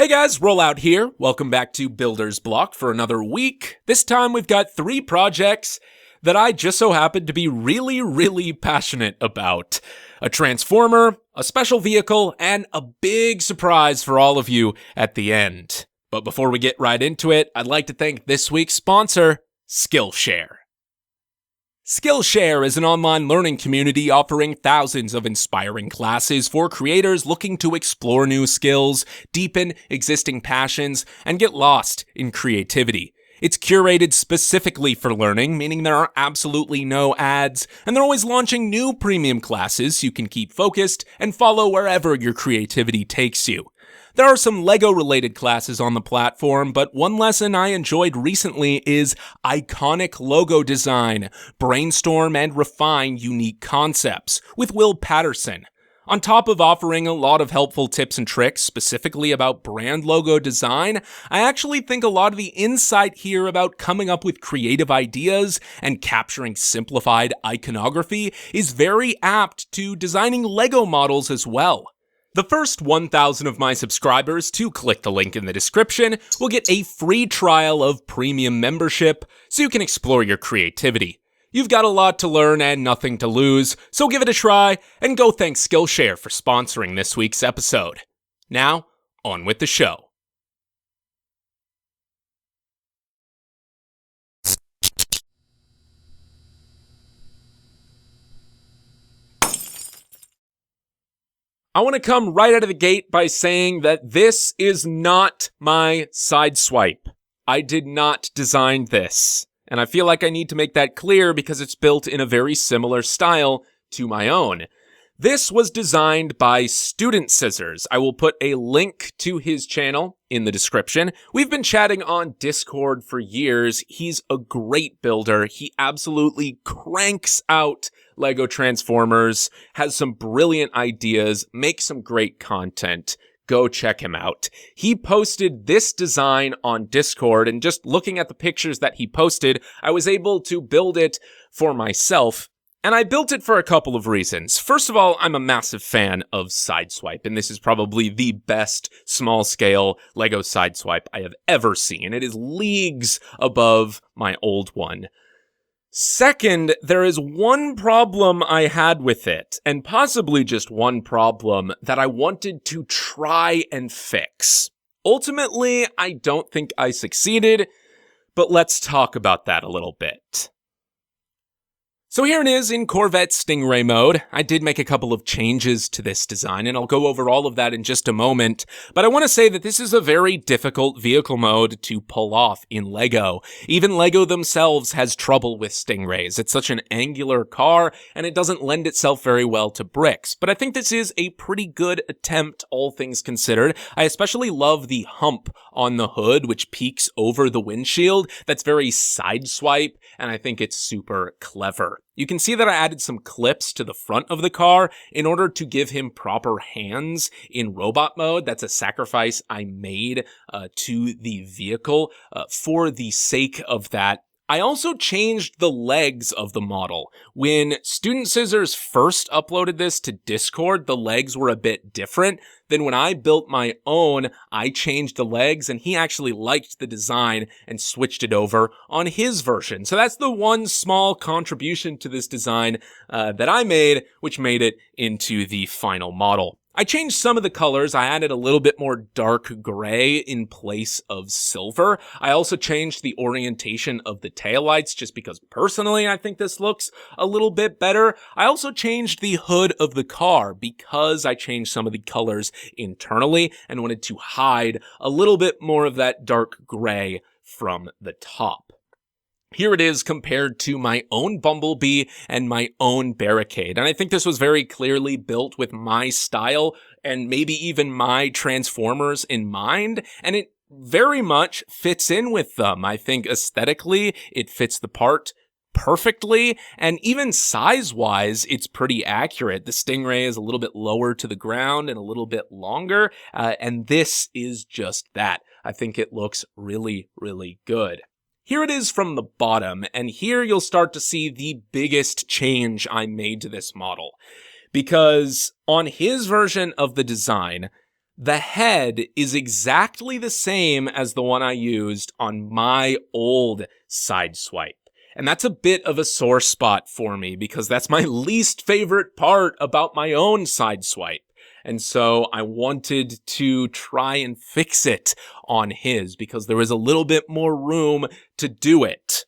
Hey guys, Rollout here. Welcome back to Builder's Block for another week. This time we've got 3 projects that I just so happen to be really passionate about. A transformer, a special vehicle, and a big surprise for all of you at the end. But before we get right into it, I'd like to thank this week's sponsor, Skillshare. Skillshare is an online learning community offering thousands of inspiring classes for creators looking to explore new skills, deepen existing passions, and get lost in creativity. It's curated specifically for learning, meaning there are absolutely no ads, and they're always launching new premium classes so you can keep focused and follow wherever your creativity takes you. There are some LEGO-related classes on the platform, but one lesson I enjoyed recently is iconic logo design, brainstorm and refine unique concepts, with Will Patterson. On top of offering a lot of helpful tips and tricks specifically about brand logo design, I actually think a lot of the insight here about coming up with creative ideas and capturing simplified iconography is very apt to designing LEGO models as well. The first 1,000 of my subscribers to click the link in the description will get a free trial of premium membership so you can explore your creativity. You've got a lot to learn and nothing to lose, so give it a try and go thank Skillshare for sponsoring this week's episode. Now, on with the show. I want to come right out of the gate by saying that this is not my Sideswipe. I did not design this. And I feel like I need to make that clear because it's built in a very similar style to my own. This was designed by Student Scissors. I will put a link to his channel in the description. We've been chatting on Discord for years. He's a great builder. He absolutely cranks out LEGO Transformers, has some brilliant ideas, makes some great content. Go check him out. He posted this design on Discord, and just looking at the pictures that he posted, I was able to build it for myself. And I built it for a couple of reasons. First of all, I'm a massive fan of Sideswipe, and this is probably the best small-scale LEGO Sideswipe I have ever seen. It is leagues above my old one. Second, there is one problem I had with it, and possibly just one problem, that I wanted to try and fix. Ultimately, I don't think I succeeded, but let's talk about that a little bit. So here it is in Corvette Stingray mode. I did make a couple of changes to this design, and I'll go over all of that in just a moment, but I want to say that this is a very difficult vehicle mode to pull off in LEGO. Even LEGO themselves has trouble with Stingrays. It's such an angular car, and it doesn't lend itself very well to bricks, but I think this is a pretty good attempt, all things considered. I especially love the hump on the hood, which peeks over the windshield. That's very Sideswipe, and I think it's super clever. You can see that I added some clips to the front of the car in order to give him proper hands in robot mode. That's a sacrifice I made to the vehicle for the sake of that. I also changed the legs of the model. When Student Scissors first uploaded this to Discord, the legs were a bit different. Then when I built my own, I changed the legs, and he actually liked the design and switched it over on his version. So that's the one small contribution to this design that I made, which made it into the final model. I changed some of the colors. I added a little bit more dark gray in place of silver. I also changed the orientation of the taillights just because personally I think this looks a little bit better. I also changed the hood of the car because I changed some of the colors internally and wanted to hide a little bit more of that dark gray from the top. Here it is compared to my own Bumblebee and my own Barricade. And I think this was very clearly built with my style and maybe even my Transformers in mind. And it very much fits in with them. I think aesthetically, it fits the part perfectly, and even size-wise, it's pretty accurate. The Stingray is a little bit lower to the ground and a little bit longer, and this is just that. I think it looks really, really good. Here it is from the bottom, and here you'll start to see the biggest change I made to this model. Because on his version of the design, The head is exactly the same as the one I used on my old Sideswipe. And that's a bit of a sore spot for me because that's my least favorite part about my own Sideswipe. And so I wanted to try and fix it on his because there was a little bit more room to do it.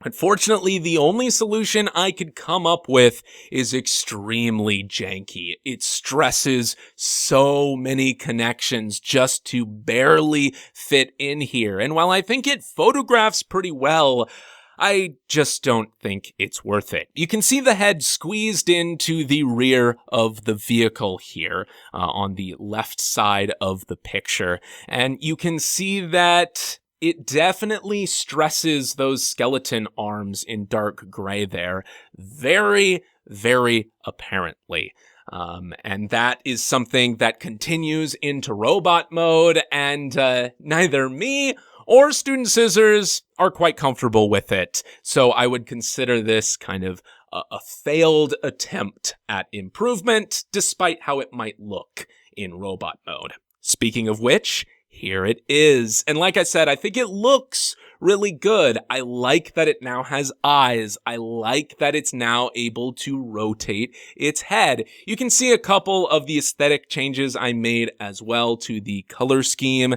Unfortunately, the only solution I could come up with is extremely janky. It stresses so many connections just to barely fit in here. And while I think it photographs pretty well, I just don't think it's worth it. You can see the head squeezed into the rear of the vehicle here on the left side of the picture. And you can see that it definitely stresses those skeleton arms in dark gray there very, very apparently. And that is something that continues into robot mode, and neither me or Student Scissors are quite comfortable with it. So I would consider this kind of a failed attempt at improvement, despite how it might look in robot mode. Speaking of which, here it is. And like I said, I think it looks really good. I like that it now has eyes. I like that it's now able to rotate its head. You can see a couple of the aesthetic changes I made as well to the color scheme,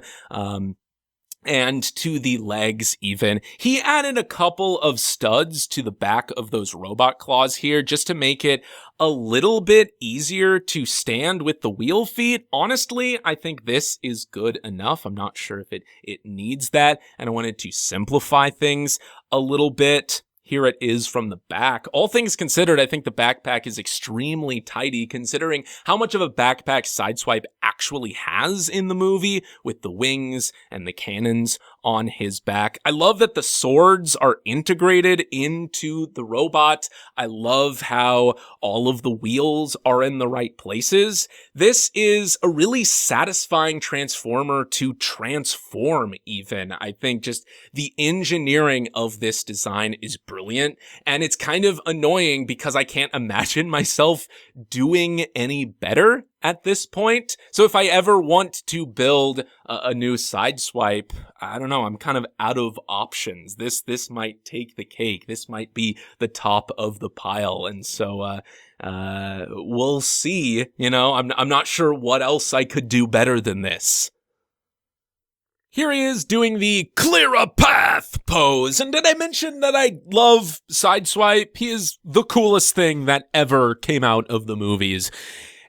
and to the legs even. He added a couple of studs to the back of those robot claws here just to make it a little bit easier to stand with the wheel feet. Honestly, I think this is good enough. I'm not sure if it needs that, and I wanted to simplify things a little bit. Here it is from the back. All things considered, I think the backpack is extremely tidy considering how much of a backpack Sideswipe actually has in the movie with the wings and the cannons on his back. I love that the swords are integrated into the robot. I love how all of the wheels are in the right places. This is a really satisfying transformer to transform even. I think just the engineering of this design is brilliant, and it's kind of annoying because I can't imagine myself doing any better at this point. So if I ever want to build a new Sideswipe, I don't know, I'm kind of out of options. This might take the cake. This might be the top of the pile. And so we'll see. You know, I'm not sure what else I could do better than this. Here he is doing the clear a path pose. And did I mention that I love Sideswipe? He is the coolest thing that ever came out of the movies.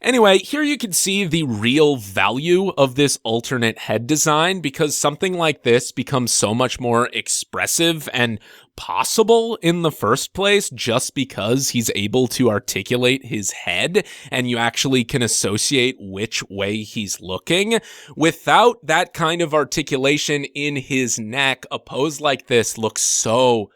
Anyway, here you can see the real value of this alternate head design because something like this becomes so much more expressive and possible in the first place just because he's able to articulate his head and you actually can associate which way he's looking. Without that kind of articulation in his neck, a pose like this looks so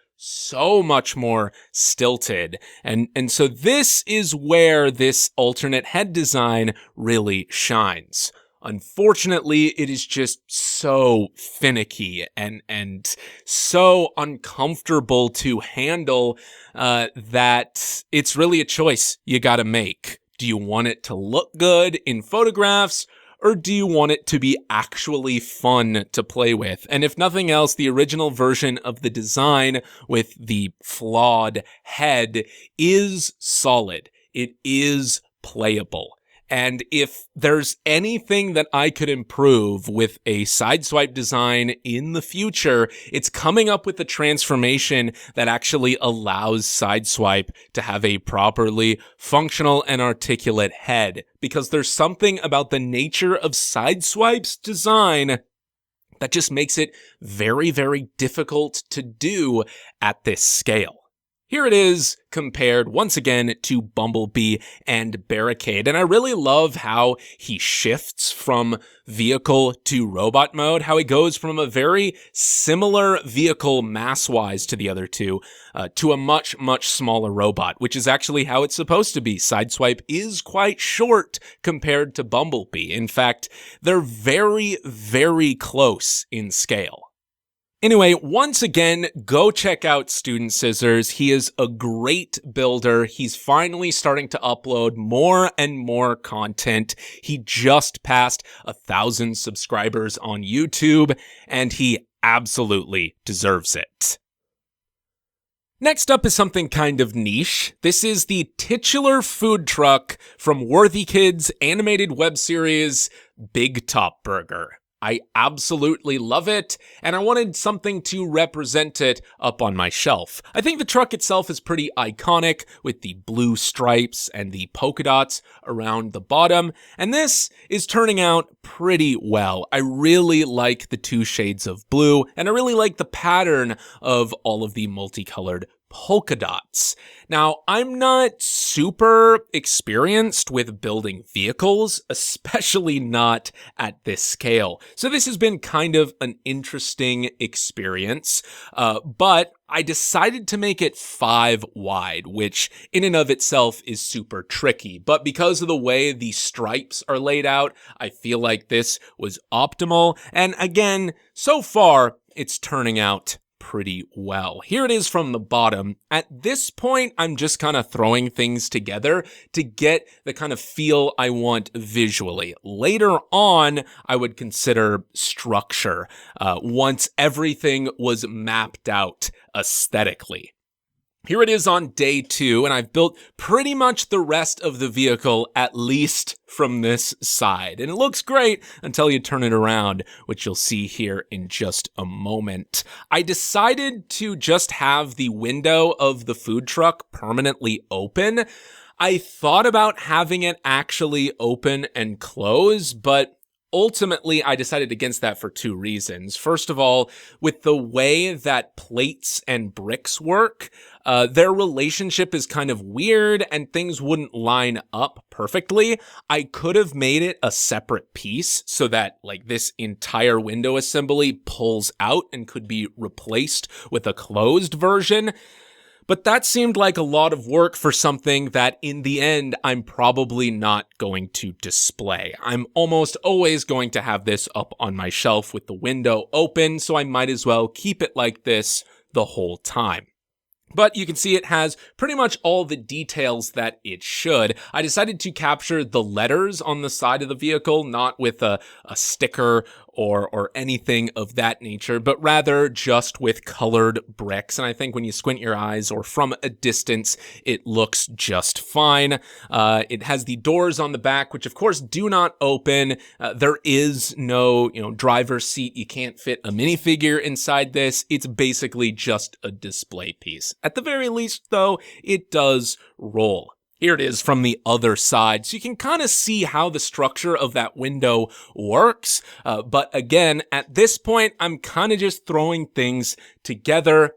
much more stilted. And so this is where this alternate head design really shines. Unfortunately, it is just so finicky and so uncomfortable to handle that it's really a choice you gotta make. Do you want it to look good in photographs, or do you want it to be actually fun to play with? And if nothing else, the original version of the design with the flawed head is solid. It is playable. And if there's anything that I could improve with a Sideswipe design in the future, it's coming up with a transformation that actually allows Sideswipe to have a properly functional and articulate head. Because there's something about the nature of Sideswipe's design that just makes it very, very difficult to do at this scale. Here it is compared once again to Bumblebee and Barricade. And I really love how he shifts from vehicle to robot mode, how he goes from a very similar vehicle mass-wise to the other two, to a much, much smaller robot, which is actually how it's supposed to be. Sideswipe is quite short compared to Bumblebee. In fact, they're very, very close in scale. Anyway, once again, go check out Student Scissors. He is a great builder. He's finally starting to upload more and more content. He just passed 1,000 subscribers on YouTube, and he absolutely deserves it. Next up is something kind of niche. This is the titular food truck from Worthy Kids' animated web series, Big Top Burger. I absolutely love it, and I wanted something to represent it up on my shelf. I think the truck itself is pretty iconic, with the blue stripes and the polka dots around the bottom, and this is turning out pretty well. I really like the 2 shades of blue, and I really like the pattern of all of the multicolored polka dots. Now, I'm not super experienced with building vehicles, especially not at this scale. So this has been kind of an interesting experience, but I decided to make it 5 wide, which in and of itself is super tricky. But because of the way the stripes are laid out, I feel like this was optimal. And again, so far, it's turning out pretty well. Here it is from the bottom. At this point, I'm just kind of throwing things together to get the kind of feel I want visually. Later on, I would consider structure once everything was mapped out aesthetically. Here it is on day 2, and I've built pretty much the rest of the vehicle, at least from this side. And it looks great until you turn it around, which you'll see here in just a moment. I decided to just have the window of the food truck permanently open. I thought about having it actually open and close, but ultimately, I decided against that for 2 reasons. First of all, with the way that plates and bricks work, their relationship is kind of weird and things wouldn't line up perfectly. I could have made it a separate piece so that like this entire window assembly pulls out and could be replaced with a closed version. But that seemed like a lot of work for something that in the end, I'm probably not going to display. I'm almost always going to have this up on my shelf with the window open, so I might as well keep it like this the whole time. But you can see it has pretty much all the details that it should. I decided to capture the letters on the side of the vehicle, not with a sticker or anything of that nature, but rather just with colored bricks. And I think when you squint your eyes or from a distance, it looks just fine. It has the doors on the back, which of course do not open. There is no, driver's seat. You can't fit a minifigure inside this. It's basically just a display piece. At the very least, though, it does roll. Here it is from the other side, so you can kind of see how the structure of that window works. But again, at this point, I'm kind of just throwing things together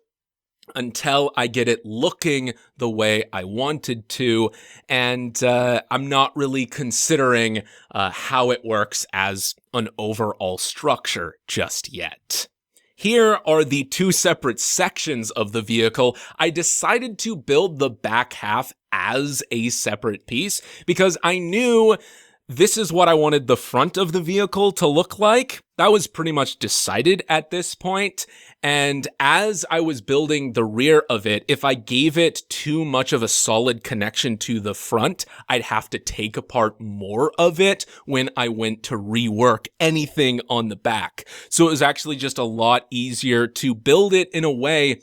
until I get it looking the way I wanted to, and I'm not really considering how it works as an overall structure just yet. Here are the 2 separate sections of the vehicle. I decided to build the back half as a separate piece because I knew this is what I wanted the front of the vehicle to look like. That was pretty much decided at this point. And as I was building the rear of it, if I gave it too much of a solid connection to the front, I'd have to take apart more of it when I went to rework anything on the back. So it was actually just a lot easier to build it in a way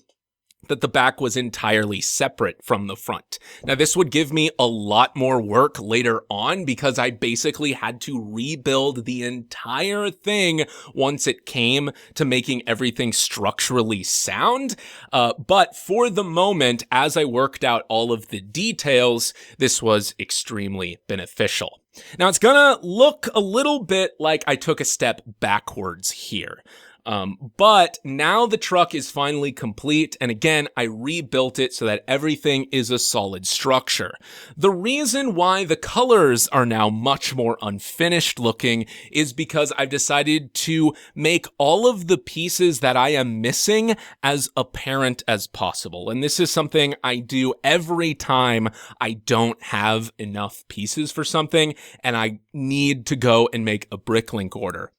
that the back was entirely separate from the front. Now, this would give me a lot more work later on because I basically had to rebuild the entire thing once it came to making everything structurally sound. But for the moment, as I worked out all of the details, this was extremely beneficial. Now, it's gonna look a little bit like I took a step backwards here. But now the truck is finally complete, and again, I rebuilt it so that everything is a solid structure. The reason why the colors are now much more unfinished looking is because I've decided to make all of the pieces that I am missing as apparent as possible. And this is something I do every time I don't have enough pieces for something, and I need to go and make a bricklink order.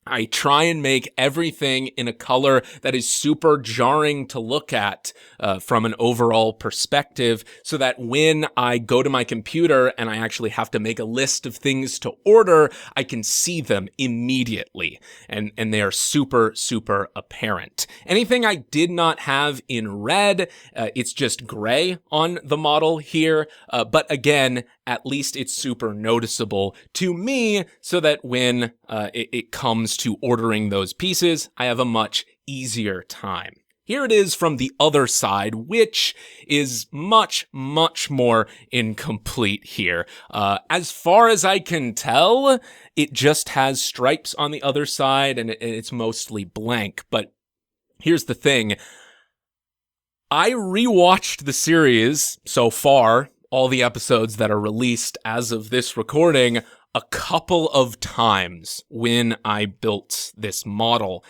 I try and make everything in a color that is super jarring to look at from an overall perspective, so that when I go to my computer and I actually have to make a list of things to order, I can see them immediately, and they are super, super apparent. Anything I did not have in red, it's just gray on the model here, but again, at least it's super noticeable to me, so that when it comes to ordering those pieces, I have a much easier time. Here it is from the other side, which is much, much more incomplete here. As far as I can tell, it just has stripes on the other side, and it's mostly blank. But here's the thing. I rewatched the series so far, all the episodes that are released as of this recording, a couple of times when I built this model.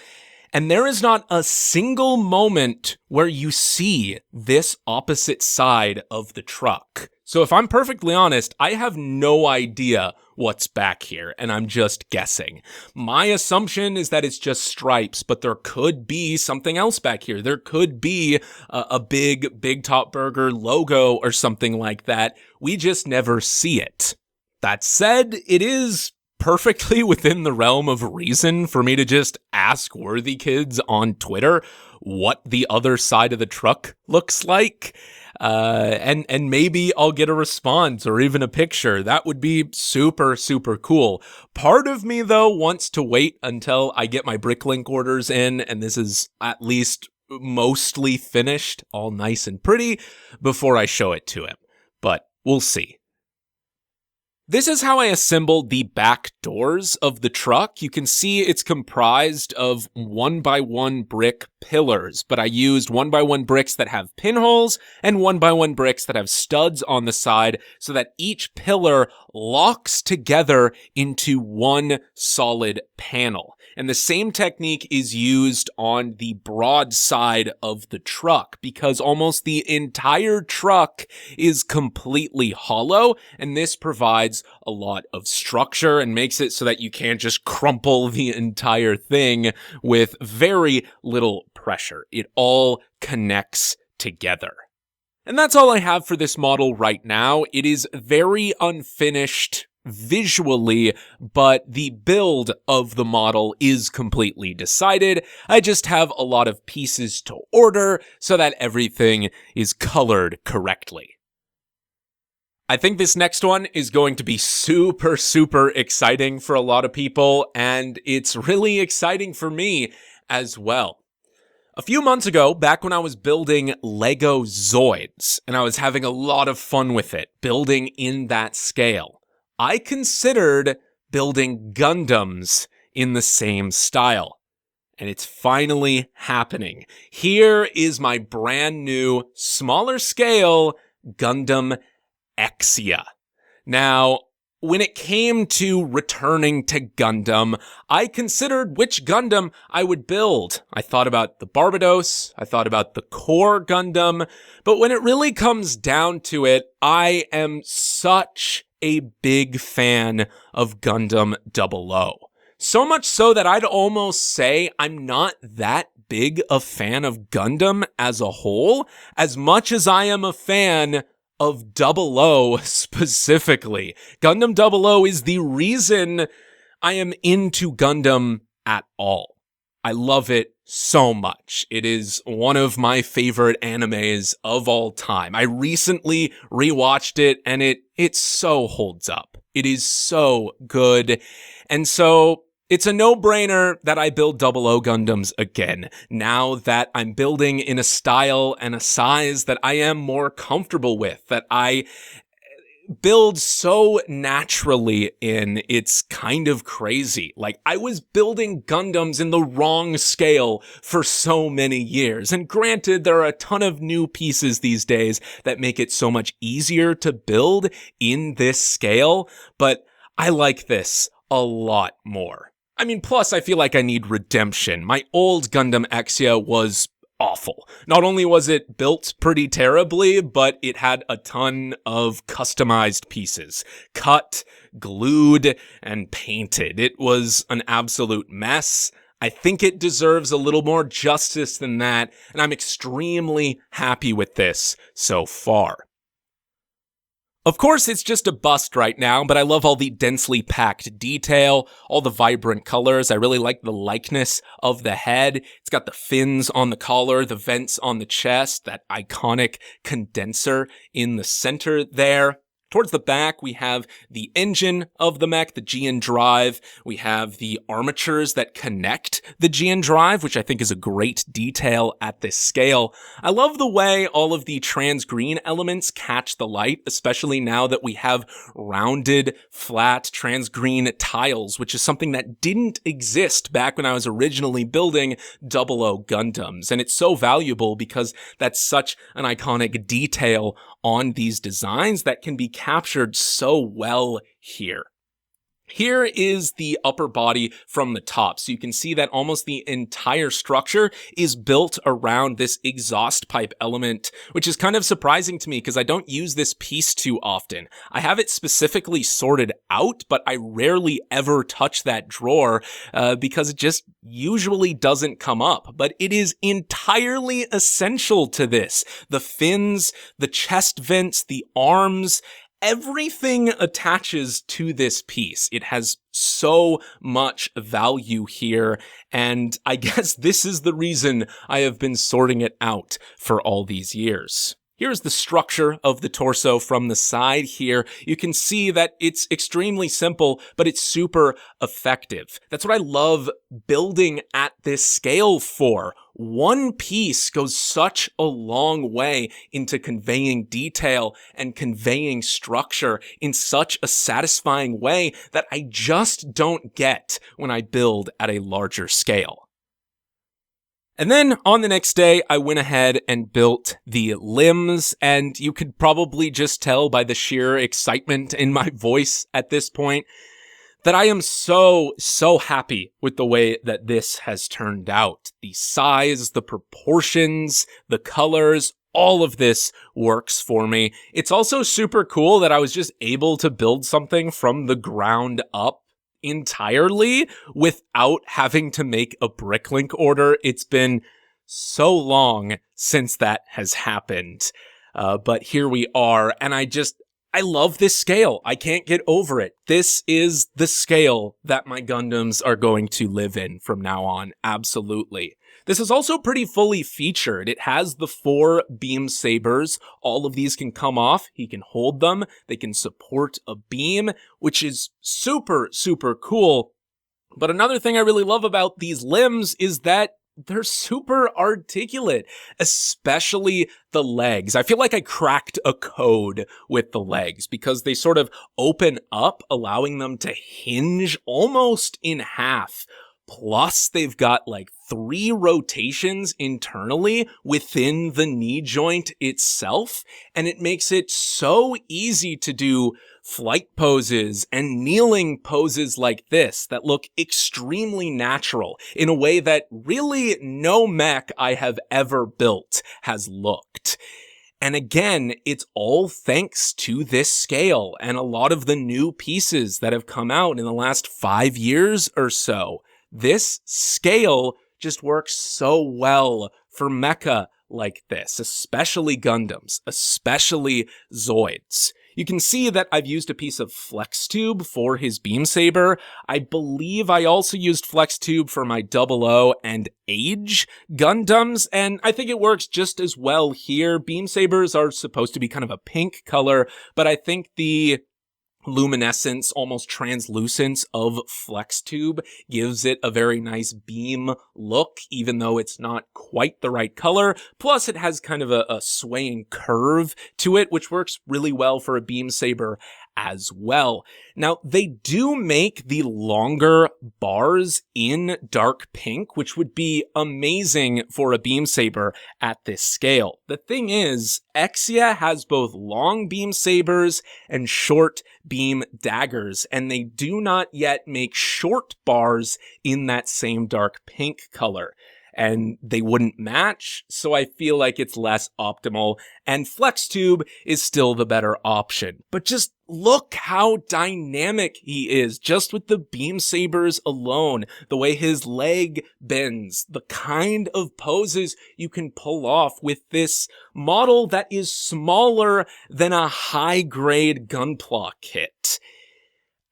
And there is not a single moment where you see this opposite side of the truck. So if I'm perfectly honest, I have no idea what's back here, and I'm just guessing. My assumption is that it's just stripes, but there could be something else back here. There could be a Big Top Burger logo or something like that. We just never see it. That said, it is perfectly within the realm of reason for me to just ask Worthy Kids on Twitter what the other side of the truck looks like. And maybe I'll get a response or even a picture. That would be super, super cool. Part of me, though, wants to wait until I get my Bricklink orders in, and this is at least mostly finished, all nice and pretty, before I show it to him. But we'll see. This is how I assembled the back doors of the truck. You can see it's comprised of 1x1 brick pillars, but I used 1x1 bricks that have pinholes and 1x1 bricks that have studs on the side so that each pillar locks together into one solid panel. And the same technique is used on the broad side of the truck because almost the entire truck is completely hollow, and this provides a lot of structure and makes it so that you can't just crumple the entire thing with very little pressure. It all connects together. And that's all I have for this model right now. It is very unfinished visually, but the build of the model is completely decided. I just have a lot of pieces to order so that everything is colored correctly. I think this next one is going to be super, super exciting for a lot of people, and it's really exciting for me as well. A few months ago, back when I was building Lego Zoids, and I was having a lot of fun with it, building in that scale, I considered building Gundams in the same style. And it's finally happening. Here is my brand new, smaller scale Gundam Axia. Now, when it came to returning to Gundam, I considered which Gundam I would build. I thought about the Barbados, I thought about the core Gundam, but when it really comes down to it, I am such a big fan of Gundam 00. So much so that I'd almost say I'm not that big a fan of Gundam as a whole, as much as I am a fan of 00 specifically. Gundam 00 is the reason I am into Gundam at all. I love it so much. It is one of my favorite animes of all time. I recently rewatched it and it so holds up. It is so good. And so it's a no-brainer that I build 00 Gundams again, now that I'm building in a style and a size that I am more comfortable with, that I build so naturally in. It's kind of crazy. Like, I was building Gundams in the wrong scale for so many years. And granted, there are a ton of new pieces these days that make it so much easier to build in this scale, but I like this a lot more. I mean, plus I feel like I need redemption. My old Gundam Axia was awful. Not only was it built pretty terribly, but it had a ton of customized pieces. Cut, glued, and painted. It was an absolute mess. I think it deserves a little more justice than that, and I'm extremely happy with this so far. Of course, it's just a bust right now, but I love all the densely packed detail, all the vibrant colors. I really like the likeness of the head. It's got the fins on the collar, the vents on the chest, that iconic condenser in the center there. Towards the back, we have the engine of the mech, the GN drive. We have the armatures that connect the GN drive, which I think is a great detail at this scale. I love the way all of the trans green elements catch the light, especially now that we have rounded, flat trans green tiles, which is something that didn't exist back when I was originally building 00 Gundams. And it's so valuable because that's such an iconic detail on these designs that can be captured so well here. Here is the upper body from the top. So you can see that almost the entire structure is built around this exhaust pipe element, which is kind of surprising to me because I don't use this piece too often. I have it specifically sorted out, but I rarely ever touch that drawer because it just usually doesn't come up. But it is entirely essential to this. The fins, the chest vents, the arms, everything attaches to this piece. It has so much value here, and I guess this is the reason I have been sorting it out for all these years. Here's the structure of the torso from the side here. You can see that it's extremely simple, but it's super effective. That's what I love building at this scale for. One piece goes such a long way into conveying detail and conveying structure in such a satisfying way that I just don't get when I build at a larger scale. And then on the next day, I went ahead and built the limbs, and you could probably just tell by the sheer excitement in my voice at this point that I am so happy with the way that this has turned out. The size, the proportions, the colors, all of this works for me. It's also super cool that I was just able to build something from the ground up entirely without having to make a bricklink order. It's been so long since that has happened. But here we are, and I love this scale. I can't get over it. This is the scale that my Gundams are going to live in from now on. Absolutely. This is also pretty fully featured. It has the 4 beam sabers. All of these can come off. He can hold them. They can support a beam, which is super cool. But another thing I really love about these limbs is that they're super articulate, especially the legs. I feel like I cracked a code with the legs because they sort of open up, allowing them to hinge almost in half. Plus, they've got like 3 rotations internally within the knee joint itself, and it makes it so easy to do flight poses and kneeling poses like this that look extremely natural in a way that really no mech I have ever built has looked. And again, it's all thanks to this scale and a lot of the new pieces that have come out in the last 5 years or so. This scale just works so well for mecha like this, especially Gundams, especially Zoids. You can see that I've used a piece of flex tube for his beam saber. I believe I also used flex tube for my 00 and Age Gundams, and I think it works just as well here. Beam sabers are supposed to be kind of a pink color, but I think the luminescence, almost translucence of flex tube gives it a very nice beam look, even though it's not quite the right color. Plus, it has kind of a swaying curve to it, which works really well for a beam saber as well. Now, they do make the longer bars in dark pink, which would be amazing for a beam saber at this scale. The thing is, Axia has both long beam sabers and short beam daggers, and they do not yet make short bars in that same dark pink color. and they wouldn't match, so I feel like it's less optimal, and FlexTube is still the better option. But just look how dynamic he is, just with the beam sabers alone, the way his leg bends, the kind of poses you can pull off with this model that is smaller than a high-grade Gunpla kit.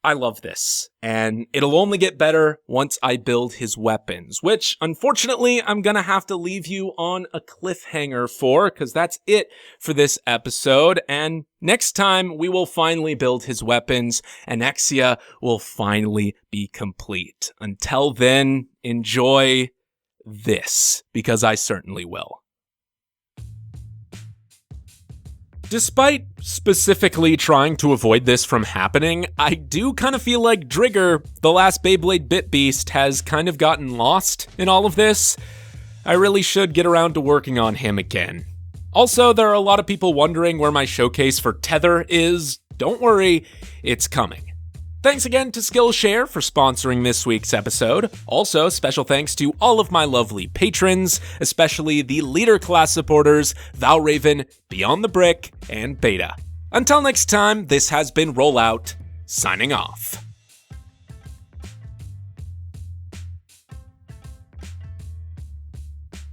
I love this, and it'll only get better once I build his weapons, which, unfortunately, I'm gonna have to leave you on a cliffhanger for, because that's it for this episode, and next time we will finally build his weapons, and Axia will finally be complete. Until then, enjoy this, because I certainly will. Despite specifically trying to avoid this from happening, I do kind of feel like Drigger, the last Beyblade Bit Beast, has kind of gotten lost in all of this. I really should get around to working on him again. Also, there are a lot of people wondering where my showcase for Tether is. Don't worry, it's coming. Thanks again to Skillshare for sponsoring this week's episode. Also, special thanks to all of my lovely patrons, especially the Leader Class supporters, Valraven, Beyond the Brick, and Beta. Until next time, this has been Rollout, signing off.